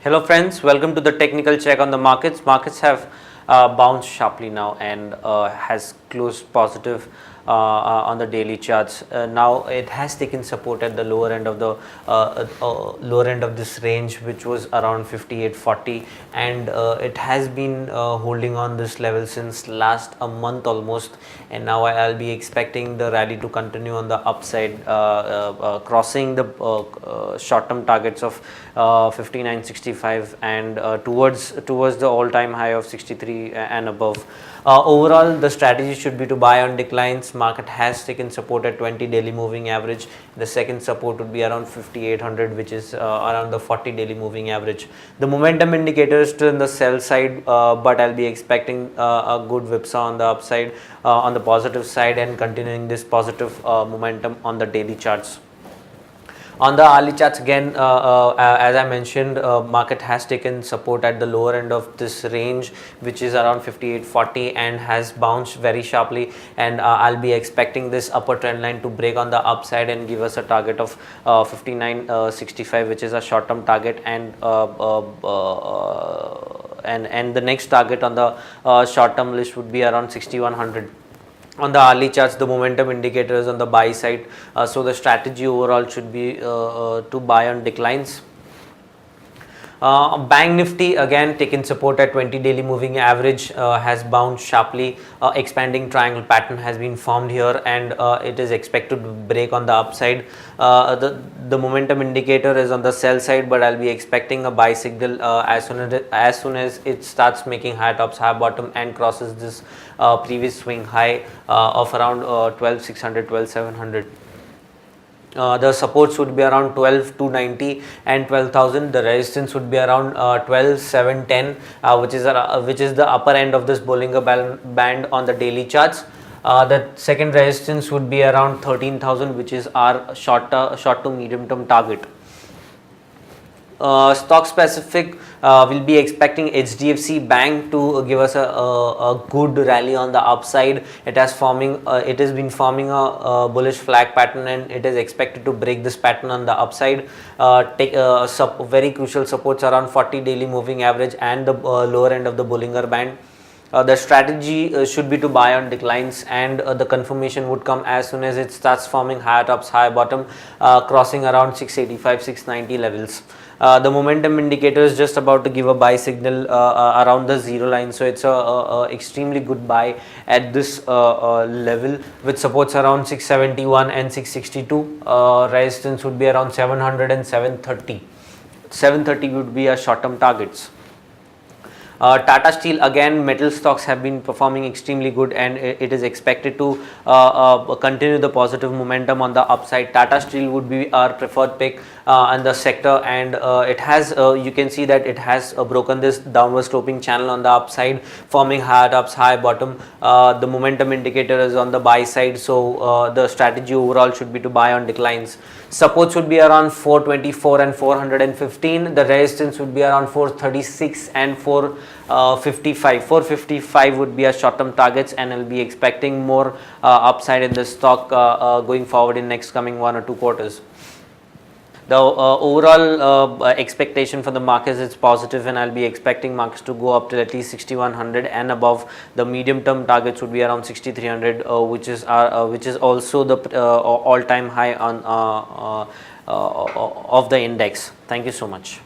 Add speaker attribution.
Speaker 1: Hello friends, welcome to the technical check on the markets. Markets have bounced sharply now and has closed positive on the daily charts. Now it has taken support at the lower end of the lower end of this range, which was around 58.40, and it has been holding on this level since last a month almost. And now I'll be expecting the rally to continue on the upside, crossing the short-term targets of 59.65 and towards the all-time high of 63 and above. Overall, the strategy should be to buy on declines. Market has taken support at 20 daily moving average. The second support would be around 5800, which is around the 40 daily moving average. The momentum indicator is still in the sell side, but I'll be expecting a good whipsaw on the upside, on the positive side, and continuing this positive momentum on the daily charts. On the hourly charts again, as I mentioned, market has taken support at the lower end of this range, which is around 58.40, and has bounced very sharply, and I'll be expecting this upper trend line to break on the upside and give us a target of 59.65, which is a short term target, and the next target on the short term list would be around 6100. On the hourly charts, the momentum indicator is on the buy side, so the strategy overall should be to buy on declines. Bank Nifty again taking support at 20 daily moving average, has bounced sharply. Expanding triangle pattern has been formed here, and it is expected to break on the upside. The momentum indicator is on the sell side, but I'll be expecting a buy signal as soon as it starts making high tops, high bottom, and crosses this previous swing high of around 12,600, 12,700. The supports would be around 12,290 and 12,000. The resistance would be around 12,710, which is the upper end of this Bollinger Band on the daily charts. The second resistance would be around 13,000, which is our short to medium term target. Stock specific, we'll be expecting HDFC Bank to give us a good rally on the upside. It has been forming a bullish flag pattern, and it is expected to break this pattern on the upside. Very crucial supports around 40 daily moving average and the lower end of the Bollinger Band. The strategy should be to buy on declines, and the confirmation would come as soon as it starts forming higher tops, higher bottom, crossing around 685, 690 levels. The momentum indicator is just about to give a buy signal around the zero line, so it's a extremely good buy at this level, with supports around 671 and 662. Resistance would be around 700 and 730. 730 would be our short term targets. Tata Steel, again, metal stocks have been performing extremely good, and it is expected to continue the positive momentum on the upside. Tata Steel would be our preferred pick in the sector, and it has you can see that it has broken this downward sloping channel on the upside, forming higher tops, high bottom. The momentum indicator is on the buy side, so the strategy overall should be to buy on declines. Supports would be around 424 and 415. The resistance would be around 436 and 455. 455 would be our short term targets, and I'll be expecting more upside in this stock going forward in next coming 1 or 2 quarters. The overall expectation for the markets is positive, and I'll be expecting markets to go up to at least 6100 and above. The medium term targets would be around 6300, which is also the all time high on of the index. Thank you so much.